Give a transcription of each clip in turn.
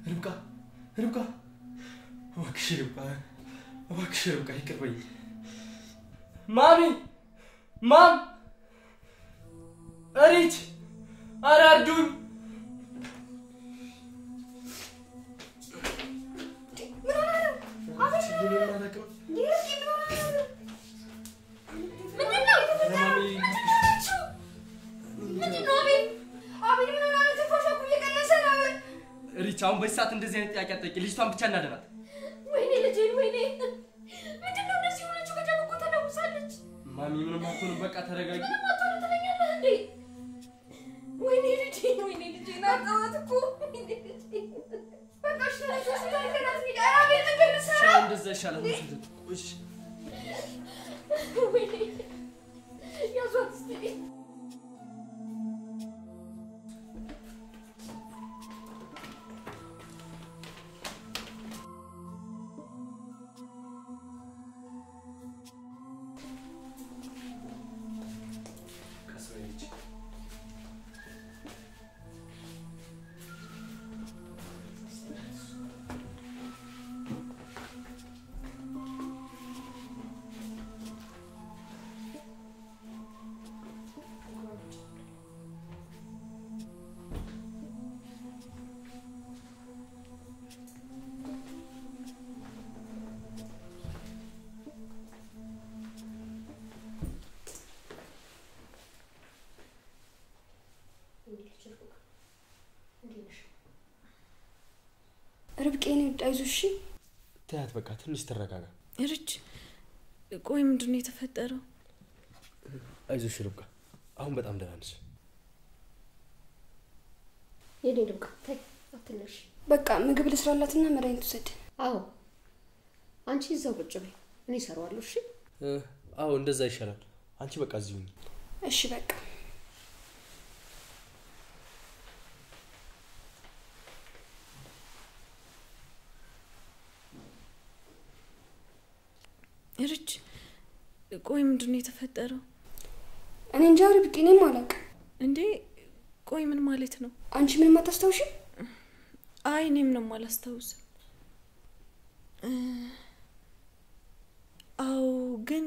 ርብቃ እባክሽ ርብቃ ይቅር በይኝ ማም እሪት አራዱኝ አሁን በሰዓት እንደዚህ አይነት ጥያቄ አትጠይቂ ልጅቷን ብቻ እናደናት ወይኔ ልጄን ወይኔ ምንድነው እንደዚህ ሆነችው ከደምቆ ተደውሳለች ማሚ ምንም አትሆንም በቃ ተረጋጊ ምንም አትሆንም ትለኛለህ እንዴ ወይኔ ልጄን አጣዋት እኮ በቃ ሽታለች ሚዳራ ቤት እንደምሰራ እንደዛ ይሻላል እሺ ወይኔ ያዟት እስቲ ርብቃዬ ነው አይዞሽ ታያት በቃ ትንሽ ተረጋጋ እርጅ ቆይ ምንድነው የተፈጠረው አይዞሽ ርብቃ አሁን በጣም ደህና ነሽ የኔ ርብቃ ታይ አትነሽ በቃ ምግብ ልስራላትና መድኃኒት ውሰድ አዎ አንቺ እዛው ቁጭ በይ እኔ እሰራዋለሁ እሺ አዎ እንደዛ ይሻላል አንቺ በቃ እዚሁ ነኝ እሺ በቃ እርጅ ቆይ ምንድነው የተፈጠረው እኔ እንጃ ርብቃ እኔም አላውቅም እንዴ ቆይ ምን ማለት ነው አንቺ ምንም አታስታውሺም አይ እኔ ምንም አላስታውስም አው ግን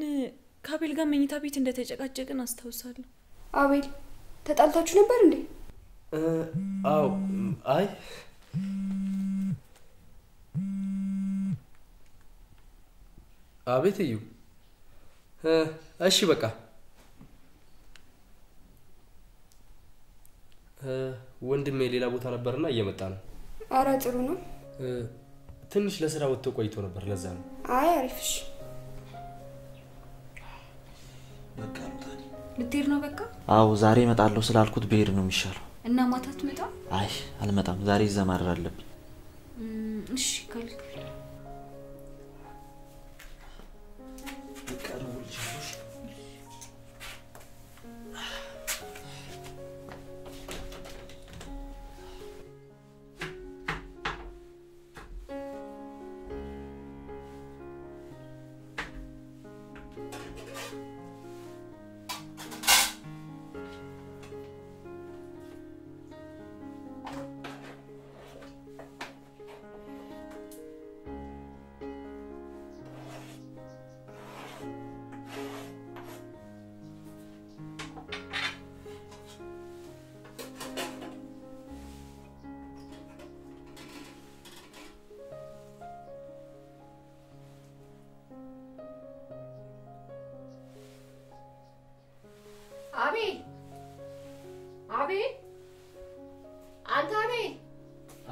ካቤል ጋር መኝታ ቤት እንደተጨቃጨቅን አስታውሳለሁ አቤል ተጣልታችሁ ነበር እንዴ አው አይ አቤት እዩ እሺ በቃ ወንድሜ ሌላ ቦታ ነበርና እየመጣ ነው አራ ጥሩ ነው ትንሽ ለስራ ወጥቶ ቆይቶ ነበር ለዛ ነው አይ አሪፍሽ በቃ እንታኒ ልትሄድ ነው በቃ አው ዛሬ እመጣለሁ ስላልኩት ብሄድ ነው የሚሻለው እና ማታ ትመጣ አይ አልመጣም ዛሬ ዘማር አለብኝ እሺ ካልክ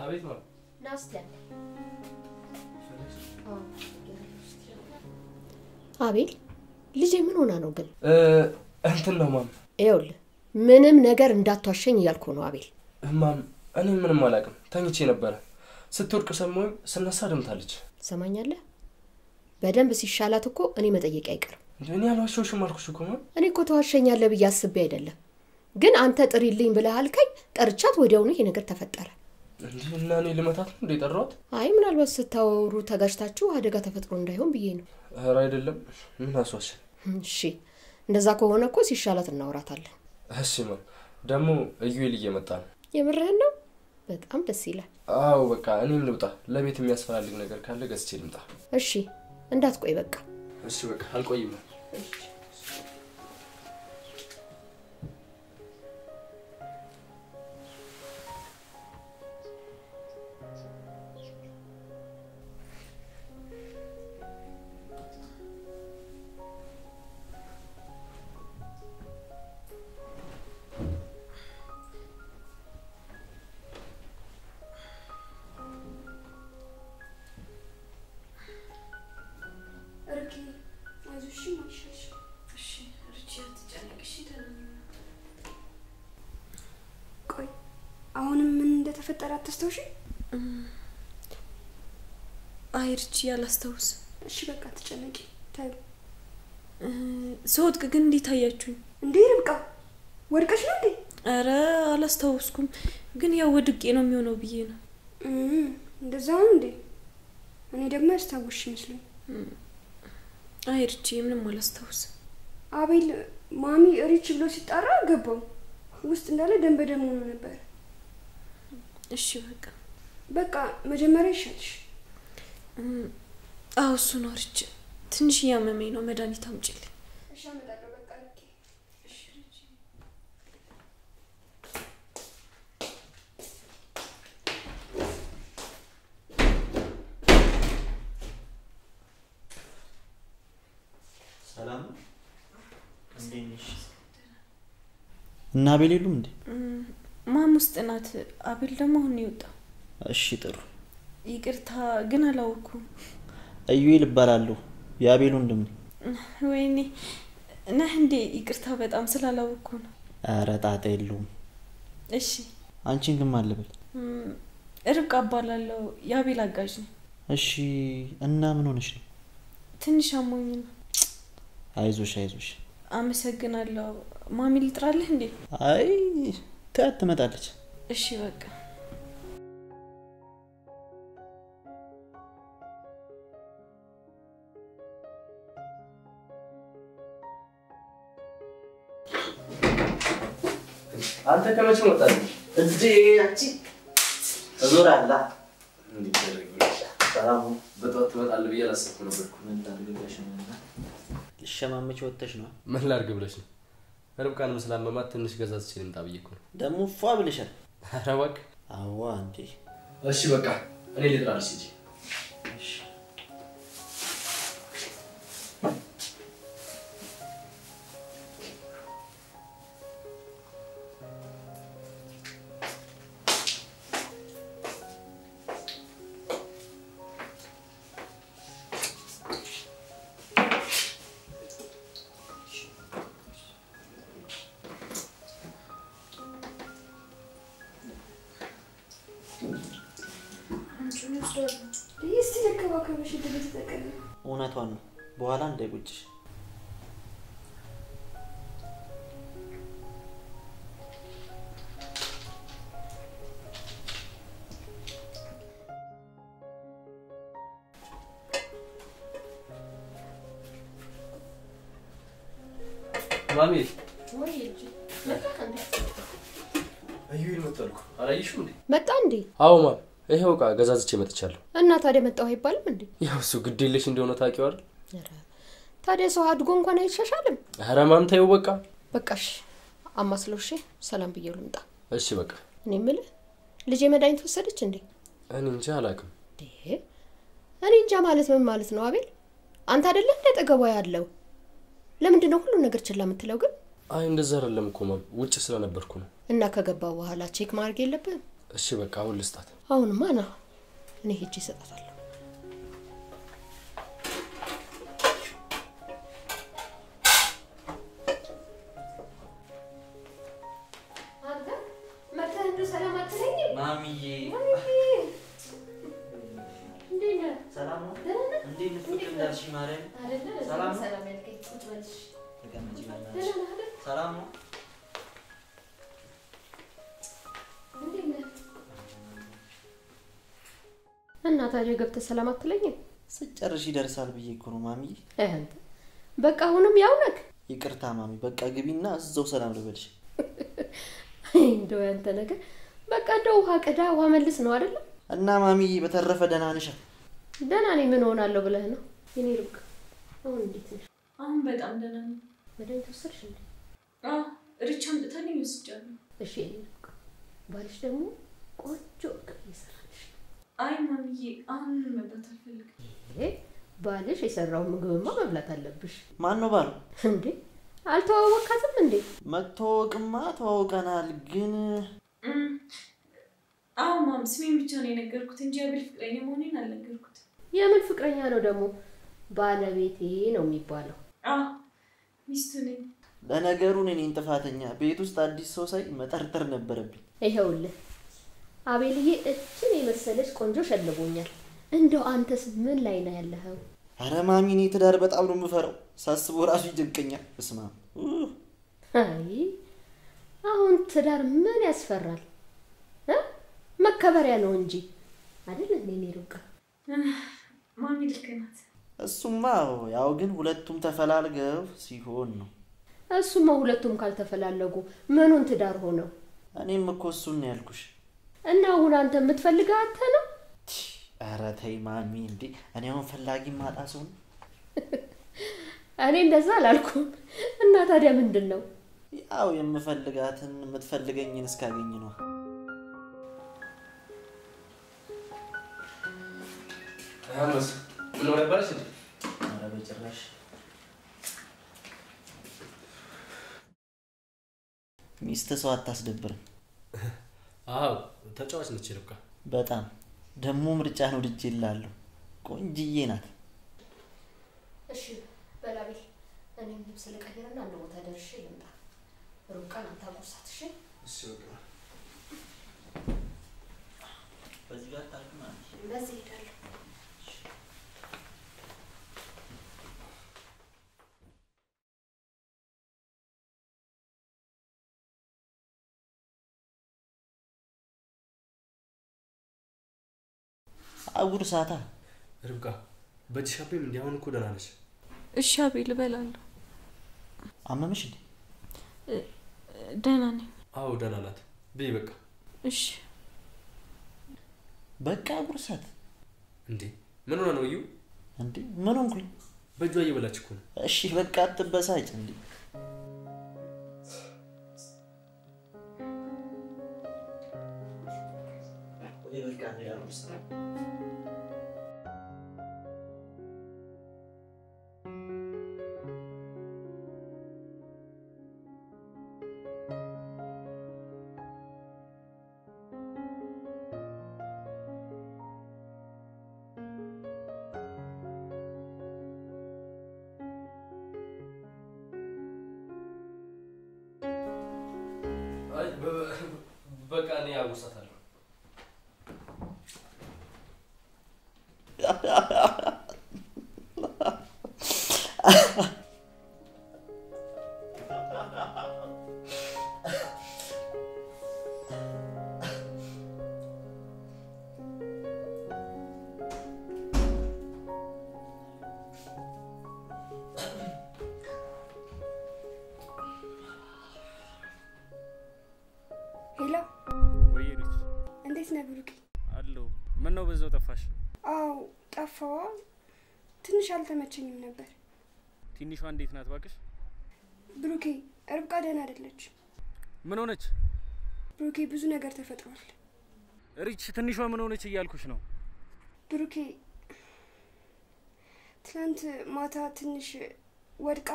አቤት ነው ናስተን አቤል ልጄ ምን ሆና ነው ግን እንትን ነው ማም ይኸውልህ ምንም ነገር እንዳትዋሸኝ እያልኩ ነው አቤል ማም እኔ ምንም አላውቅም ተኝቼ ነበር ስትወርቅ ሰሞን ስነሳ ደምታለች ሰማኛለህ በደንብ ሲሻላት እኮ እኔ መጠየቅ አይቀርም እኔ አልዋሸሁሽም አልኩሽ እኮ ማም እኔ እኮ ተዋሸኛለህ ብዬ አስቤ አይደለም ግን አንተ ጥሪልኝ ብለህ አልከኝ ጠርቻት ወዲያውኑ ይሄ ነገር ተፈጠረ እንዴና እኔ ልመታት ነው እንዴ ጠራሁት አይ ምናልባት ስታወሩ ተጋጭታችሁ አደጋ ተፈጥሮ እንዳይሆን ብዬ ነው ኧረ አይደለም ምን አስዋሽ እሺ እንደዛ ከሆነ እኮ ሲሻላት እናወራታለን እሺ ማም ደግሞ እዩኤል እየመጣ ነው የምርህን ነው በጣም ደስ ይላል። አዎ በቃ እኔም ልውጣ። ለቤት የሚያስፈልግ ነገር ካለ ገዝቼ ልምጣ። እሺ እንዳትቆይ በቃ። እሺ በቃ አልቆይም። አሁንም ምን እንደተፈጠረ አትስተውሽ? አይርቺ ያላስተውስ። እሺ በቃ ተጨነቂ። ታዩ ሰውት ግን እንዴት አያችሁኝ? እንዴ ርብቃ ወድቀሽ ነው እንዴ? አረ አላስተውስኩም፣ ግን ያው ወድቄ ነው የሚሆነው ብዬ ነው። እንደዛ ነው እንዴ? እኔ ደግሞ ያስታውሽ መስሎኝ። አይርቺ ምንም አላስተውስ። አቤል ማሚ ሪች ብሎ ሲጣራ ገባው ውስጥ እንዳለ ደም በደም ሆኖ ነበር። እሺ በቃ መጀመሪያ ይሻልሽ። አዎ እሱ ነው ሪች። ትንሽ ያመመኝ ነው፣ መድኃኒት አምጪልኝ። እሺ አመጣለሁ በቃ ልኬ። እሺ ሪች ሰላም እንዴት ነሽ? እና አቤል የሉም እንዴ? ማም ውስጥ ናት። አቤል ደግሞ አሁን ይወጣ። እሺ ጥሩ። ይቅርታ ግን አላወኩም። እዩኤል እባላለሁ፣ የአቤል ወንድም ነኝ። ወይኔ ነህ እንዴ? ይቅርታ በጣም ስላላወኩ ነው። ኧረ ጣጣ የለውም። እሺ አንቺን ግን ማን ልበል? ርብቃ እባላለሁ፣ የአቤል አጋዥ ነኝ። እሺ እና ምን ሆነሽ ነው? ትንሽ አሞኝ ነው። አይዞሽ አይዞሽ። አመሰግናለሁ። ማሚ ልጥራለህ እንዴ? አይ ተያት ትመጣለች። እሺ በቃ አንተ ከመቼ መጣህ? እዚህ አንቺ እዞራላ እንዴ ተረጋግሽ። ሰላም በጠዋት ትመጣለህ ብዬ አላሰብኩም ነበር። ምን ላድርግልሽ ነው? ልሸማመች ወጥተሽ ነው? ምን ላድርግ ብለሽ ነው? ርብቃንም ስላመማት ትንሽ ገዛዝቼ ልምጣ ብዬ እኮ ነው። ደግሞ ፏ ብለሻል። ኧረ እባክህ። አዋ እንዴ። እሺ በቃ እኔ ልጥራልሽ እንጂ። እሺ እውነቷን ነው። በኋላ እንዳይቆጭሽ። ማሚ ወይ እጂ መጣ እንዴ? እዩኤል መጣልኩ። አላየሽው እንዴ? መጣ እንዴ? አዎ ማም፣ ይሄው ዕቃ ገዛዝቼ መጥቻለሁ። እና ታዲያ መጣው አይባልም እንዴ? ያው እሱ ግዴለሽ እንደሆነ ታውቂው አይደል? ኧረ ታዲያ ሰው አድጎ እንኳን አይሻሻልም? ኧረ ማም ተይው በቃ። በቃሽ አማስለውሽ ሰላም ብዬው ልምጣ። እሺ በቃ። እኔ የምልህ ልጄ መድኃኒት ወሰደች እንዴ? እኔ እንጃ አላውቅም። እኔ እንጃ ማለት ምን ማለት ነው አቤል? አንተ አይደለም እንደ ጠገቧ ያለው? ለምንድን ነው ሁሉ ነገር ችላ የምትለው ግን? አይ እንደዛ አይደለም እኮ ማም፣ ውጭ ስለነበርኩ ነው። እና ከገባው በኋላ ቼክ ማድረግ የለብህም? እሺ በቃ አሁን ልስጣት። አሁንማ ና እኔ ሄጄ እሰጣታለሁ። አንተ መተህ እንደው ሰላም አትለኝም? ማሚዬ እንዴት ነህ? ሰላም ነው? ደህና ነህ? እንዴት ንፍቅ እንዳልሽ ማርያም። አይደለም ሰላም ነው? ሰላም ያልከኝ ቁጭ በልሽ። ተቀመጪ ደህና በእናትሽ። ነህ አይደል? ሰላም ነው? እንዴት ነህ? እና ታዲያ ገብተህ ሰላም አትለኝም? ስጨርሽ ይደርሳል ብዬ እኮ ነው ማሚዬ። አንተ በቃ አሁንም ያው ነህ። ይቅርታ ማሚ፣ በቃ ግቢና እዛው ሰላም ልበልሽ። እንደው ያንተ ነገር በቃ እንደው ውሃ ቀዳ ውሃ መልስ ነው አይደል? እና ማሚ በተረፈ ደህና ነሽ? ደህና ነኝ። ምን ሆናለሁ ብለህ ነው? የኔ ርብቃ አሁን እንዴት ነሽ? አሁን በጣም ደህና ነኝ። መድኃኒት ወሰድሽ እንዴ? ሪቻም ጥታኝ ወስጃለሁ። እሺ የኔ ርብቃ ባልሽ ደግሞ ቆንጆ ምግብ ይሰራልሽ። አይ ማሚዬ አሁን መብላት አልፈልግም። ባልሽ የሰራው ምግብማ መብላት አለብሽ። ማን ነው ባል? እንዴ አልተዋወቃትም እንዴ? መተዋወቅማ ተዋውቀናል ግን አዎ ማም ስሜን ብቻ ነው የነገርኩት እንጂ አቤል ፍቅረኛ መሆኔን አልነገርኩት። የምን ፍቅረኛ ነው ደግሞ? ባለቤቴ ነው የሚባለው። ሚስቱ ነኝ። ለነገሩ እኔን ጥፋተኛ ቤት ውስጥ አዲስ ሰው ሳይ መጠርጠር ነበረብኝ። ይሄውልህ አቤልዬ እችን የመሰለች ቆንጆ ሸልቦኛል። እንደው አንተስ ምን ላይ ነው ያለኸው? አረ ማሚ እኔ ትዳር በጣም ነው የምፈራው። ሳስበው ራሱ ይደንቀኛል። እስማ አይ አሁን ትዳር ምን ያስፈራል? መከበሪያ ነው እንጂ አይደል? እኔ ርብቃ ማሚ ልክ ናት። እሱማ ያው ግን ሁለቱም ተፈላልገው ሲሆን ነው። እሱማ ሁለቱም ካልተፈላለጉ ምኑን ትዳር ሆነው? እኔም እኮ እሱን ነው ያልኩሽ። እና አሁን አንተ የምትፈልገው አንተ ነው? አረ ተይ ማሚ እንዴ እኔ አሁን ፈላጊ ማጣ ሰው ነው? እኔ እንደዛ አላልኩም። እና ታዲያ ምንድነው? ያው የምፈልጋትን የምትፈልገኝን እስካገኝ ነው። አመስ ምን ወረባሽ እንዴ? አረ በጭራሽ ሚስት ሰው አታስደብርም። አዎ ተጫዋች ነች ርብቃ። በጣም ደሞ ምርጫ ነው ልጅ ይላል። ቆንጅዬ ናት። እሺ በላቤ እኔም ስለቀየረና አንድ ቦታ ደርሼ ልምጣ። ርብቃን አታቆሳት። እሺ በቃ በዚህ ጋር ታልኩና በዚህ ሄዳለሁ። አጉር ሳታ ርብቃ በጅሻቤም እንዲያውን እኮ ደህና ነሽ? እሺ አቤል እበላለሁ። አመመሽ እንዴ? ደህና ነኝ። አዎ ደህና ናት። በይ በቃ እሺ በቃ ጉርሳት እንዴ ምን ሆነ ነው እዩ? እንዴ ምን ሆንኩኝ? በጇ እየበላች እኮ ነው። እሺ በቃ አትበሳጭ እንዴ። ወይ በቃ ነው ያሉስ። አይ በቃ እኔ አውሳታለሁ። ሄሎ ወይ ልጅ እንዴት ነህ ብሩኬ? አሎ ምን ነው በዛው ጠፋሽ? አው ጠፋዋ። ትንሽ አልተመቸኝም ነበር። ትንሿ እንዴት ናት ባክሽ? ብሩኬ ርብቃ ደህና አይደለች። ምን ሆነች? ብሩኬ ብዙ ነገር ተፈጥሯል። ሪች ትንሿ ምን ሆነች እያልኩሽ ነው። ብሩኬ ትናንት ማታ ትንሽ ወድቃ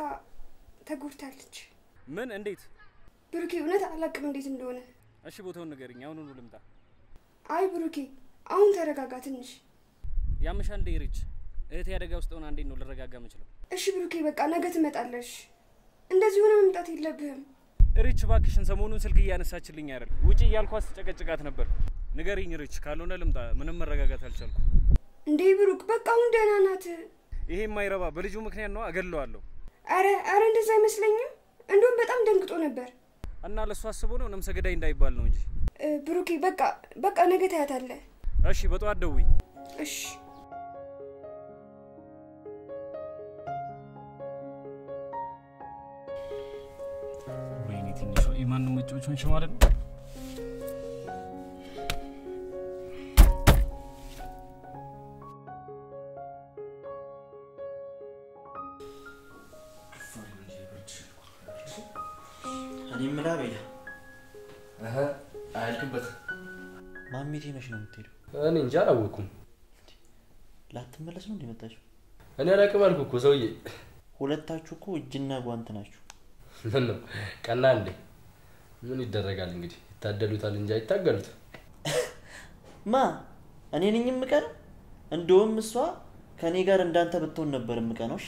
ተጎድታለች። ምን እንዴት? ብሩኬ እውነት አላቅም እንዴት እንደሆነ። እሺ ቦታውን ንገሪኝ አሁኑኑ ልምጣ። አይ ብሩኬ አሁን ተረጋጋ ትንሽ። ያምሻል እንዴ ሪች? እህቴ አደጋ ውስጥ ሆና እንዴት ነው ልረጋጋ የምችለው? እሺ ብሩኬ በቃ ነገ ትመጣለሽ። እንደዚህ ሆነ መምጣት የለብህም። ሪች ባክሽን ሰሞኑን ስልክ እያነሳችልኝ አይደል? ውጪ እያልኳት ስጨቀጭቃት ነበር። ንገሪኝ ሪች ካልሆነ ልምጣ። ምንም መረጋጋት አልቻልኩም። እንዴ ብሩክ በቃ አሁን ደህና ናት። ይሄ የማይረባ በልጁ ምክንያት ነው አገለዋለሁ። አረ እንደዛ አይመስለኝም። እንደውም በጣም ደንግጦ ነበር። እና ለሱ አስቦ ነው ነፍሰ ገዳይ እንዳይባል ነው እንጂ። ብሩኬ በቃ ነገ ታያታለህ። እሺ በጠዋት ደውይ። እሺ ወይኔ ትንሿ የማንም መጫወቻ ሆንሽ ማለት ነው። እኔ የምልህ አቤላ አያልቅበት ማሚቴ መች ነው የምትሄደው? እኔ እንጃ አላወኩም። ላትመለስ ነው እንደመጣችሁ? እኔ አላውቅም አልኩህ እኮ ሰውዬ። ሁለታችሁ እኮ እጅና ጓንት ናችሁ። ምን ነው ቀና እንዴ? ምን ይደረጋል እንግዲህ ይታደሉታል እንጂ አይታገሉት። ማ እኔ ነኝ የምቀነው? እንደውም እሷ ከኔ ጋር እንዳንተ ብትሆን ነበር የምቀነው።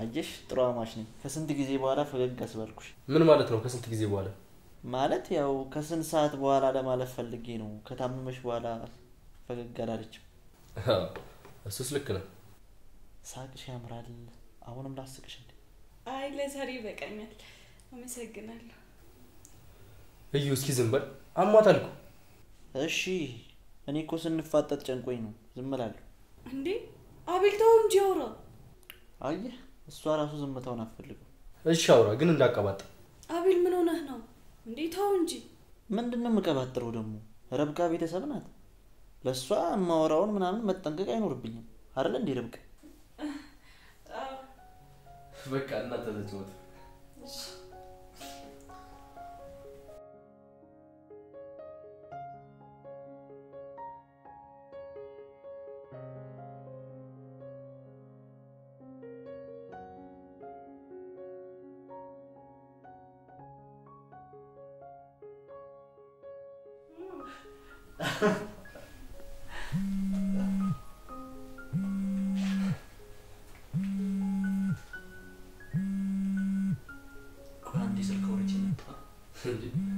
አጀሽ ጥሩ አማች ነኝ። ከስንት ጊዜ በኋላ ፈገግ አስባልኩሽ። ምን ማለት ነው ከስንት ጊዜ በኋላ? ማለት ያው ከስንት ሰዓት በኋላ ለማለት ፈልጌ ነው። ከታመመሽ በኋላ ፈገግ አላለችም። እሱስ ልክ ነው። ሳቅሽ ያምራል። አሁንም ላስቅሽ እንዴ? አይ ለዛሬ ይበቃኛል። አመሰግናለሁ። እዩ እስኪ ዝም በል አሟታል እኮ። እሺ እኔ እኮ ስንፋጠጥ ጨንቆኝ ነው ዝም እላለሁ። እንዴ አቤል ተው እንጂ አውራ። አየህ እሷ ራሱ ዝምታውን አትፈልግም። እሺ አውራ ግን እንዳቀባጥ። አቤል ምን ሆነህ ነው እንዴ? ተው እንጂ። ምንድነው የምቀባጥረው ደግሞ? ረብቃ ቤተሰብ ናት። ለሷ ማወራውን ምናምን መጠንቀቅ አይኖርብኝም አይደል እንዴ ረብቃ? በቃ እናንተ ተጫወቱ።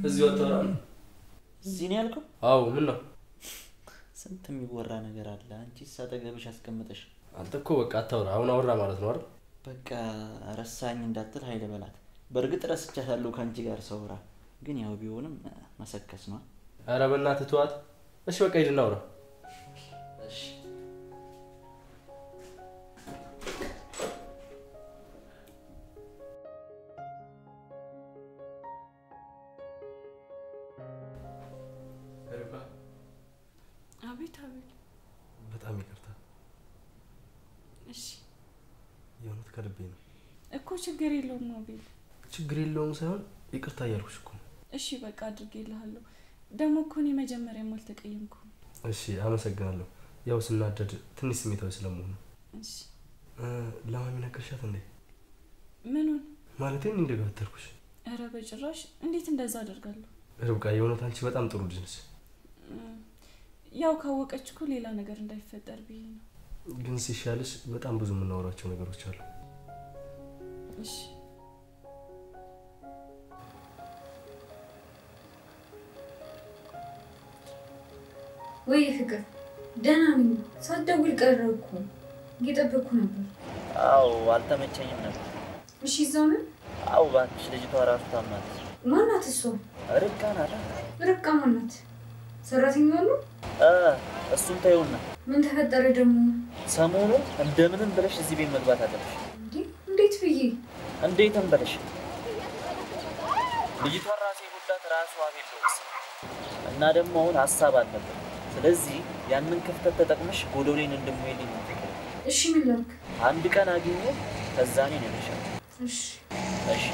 እዚህ ወጣራ እዚህ ነው ያልከው? አዎ ምን ነው? ስንት የሚወራ ነገር አለ። አንቺ ሳጠገብሽ አስቀምጠሽ አንተ እኮ በቃ አታውራ። አሁን አወራ ማለት ነው አይደል? በቃ ረሳኝ እንዳትል ኃይለ በላት። በእርግጥ ረስቻታለሁ ካንቺ ጋር ሰውራ፣ ግን ያው ቢሆንም መሰከስ ነው። ኧረ በእናትህ ተዋት። እሺ በቃ ሂድ እናውራ። እሺ አቤት አቤት። በጣም ይቅርታ። እሺ የሆነት ከልቤ ነው እኮ። ችግር የለውም አቤል። ችግር የለውም ሳይሆን ይቅርታ እያልኩሽ እኮ። እሺ በቃ አድርጌልሃለሁ። ደግሞ እኮ እኔ መጀመሪያም አልተቀየምኩም። እሺ አመሰግናለሁ። ያው ስናደድ ትንሽ ስሜታዊ ስለመሆኑ። እሺ ለማሚ ነገርሻት እንዴ? ምኑን? ማለቴ እንደገፈተርኩሽ። ኧረ በጭራሽ። እንዴት እንደዛ አደርጋለሁ? ርብቃ የሆነት አንቺ በጣም ጥሩ ልጅ ነሽ። ያው ካወቀች እኮ ሌላ ነገር እንዳይፈጠር ብዬ ነው። ግን ሲሻልሽ በጣም ብዙ የምናወራቸው ነገሮች አሉ። እሺ ወይ ፍቅር ደህና ነኝ። ሳትደውል ቀረህ እኮ እየጠበቅኩ ነበር። አዎ አልተመቸኝም ነበር። እሺ እዛው ነህ? አዎ እባክሽ ልጅቷ ራሱ ታማለች። ማናት እሷ? ርብቃ ናት። ርብቃ ማናት? ሰራተኛዋ ነው? እሱን ተይውና ምን ተፈጠረ ደግሞ? ሰሞኑን እንደምንም ብለሽ እዚህ ቤት መግባት አለብሽ። እንዴት ብዬ? እንዴትም ብለሽ ልጅቷ ራሴ ሁላት ራሱ አቤል ነው እና ደግሞ አሁን ሀሳብ አለበት። ስለዚህ ያንን ክፍተት ተጠቅመሽ ጎዶሌን እንደምሄልኝ ነው። እሺ ምን ላድርግ? አንድ ቀን አግኘ ከዛኔ ነው ልሻል። እሺ እሺ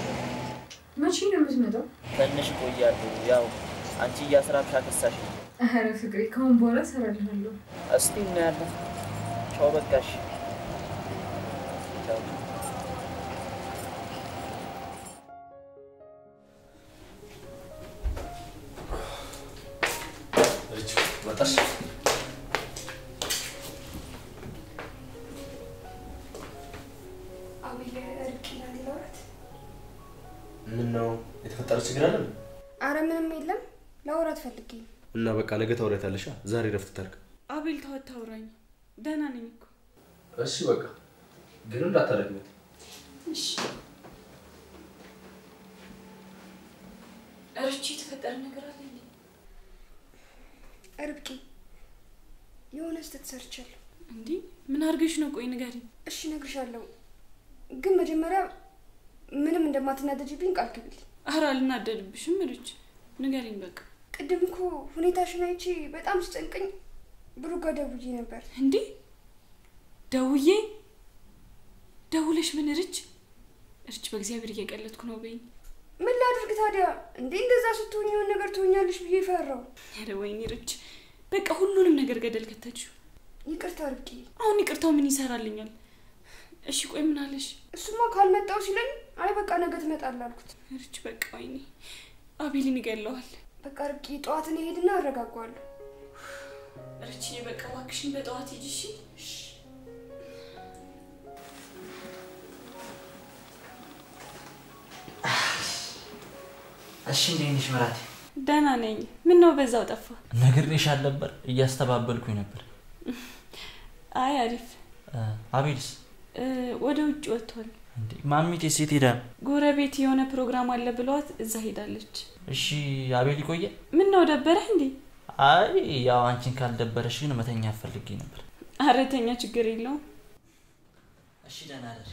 መቼ ነው የምትመጣው? ትንሽ ቆያለሁ። ያው አንቺ እያስራብሽ አከሳሽ ነው። ኧረ ፍቅሬ ከአሁን በኋላ እሰራልሃለሁ። እስቲ እናያለን። ቻው በቃሽ። ቻው መጣሽ? አቤል ርብቃ ሊላወራት። ምን ነው የተፈጠረ ችግር አለ? አረ ምንም የለም። ላወራት ፈልጌ ነው። እና በቃ ነገ ታወሪያታለሽ። ዛሬ ረፍት ታርቅ። አቤል ተው አታውራኝ። ደህና ነኝ እኮ። እሺ በቃ ግን እንዳታረግኝ። እሺ እርቺ የተፈጠረ ነገር አለ እንዴ? ርብቃ የሆነ ስህተት ሰርቻለሁ። እንዴ ምን አድርገሽ ነው? ቆይ ንገሪኝ። እሺ እነግርሻለሁ፣ ግን መጀመሪያ ምንም እንደማትናደጂብኝ ቃል ግቢልኝ። ኧረ አልናደድብሽም እርቺ፣ ንገሪኝ በቃ። ቅድም እኮ ሁኔታሽን አይቼ በጣም ስጨንቀኝ ብሩክ ጋር ደውዬ ነበር። እንዴ ደውዬ? ደውለሽ ምን እርች? እርች በእግዚአብሔር እየቀለድኩ ነው በይ። ምን ላድርግ ታዲያ? እንዴ እንደዛ ስትሆኚ የሆነ ነገር ትሆኛለሽ ብዬ ፈራው። ኧረ ወይኔ እርች በቃ ሁሉንም ነገር ገደል ከተችው። ይቅርታ ርብቃ። አሁን ይቅርታው ምን ይሰራልኛል? እሺ ቆይ ምን አለሽ? እሱማ ካልመጣው ሲለኝ አይ በቃ ነገ ትመጣለህ አልኩት። እርች በቃ ወይኔ አቤልን ይገለዋል። በቃ ርብቃ ጠዋት ነው ሄድና አረጋጋዋለሁ። እርች በቃ እባክሽን በጠዋት ሂጂ እሺ? እሺ እንዴት ነሽ ምራቴ? ደህና ነኝ። ምን ነው በዛው ጠፋ? ነግሬሻል ነበር እያስተባበልኩኝ ነበር። አይ አሪፍ። አቤልስ? ወደ ውጭ ወጥቷል። እንዴ ማሚቴ ሴት ሄዳ? ጎረቤት የሆነ ፕሮግራም አለ ብለዋት እዛ ሄዳለች። እሺ አቤል ይቆየ? ምን ነው ደበረህ እንዴ? አይ ያው አንቺን ካልደበረሽ ግን መተኛ ፈልጌ ነበር። አረተኛ ችግር የለውም። እሺ ደህና ነሽ?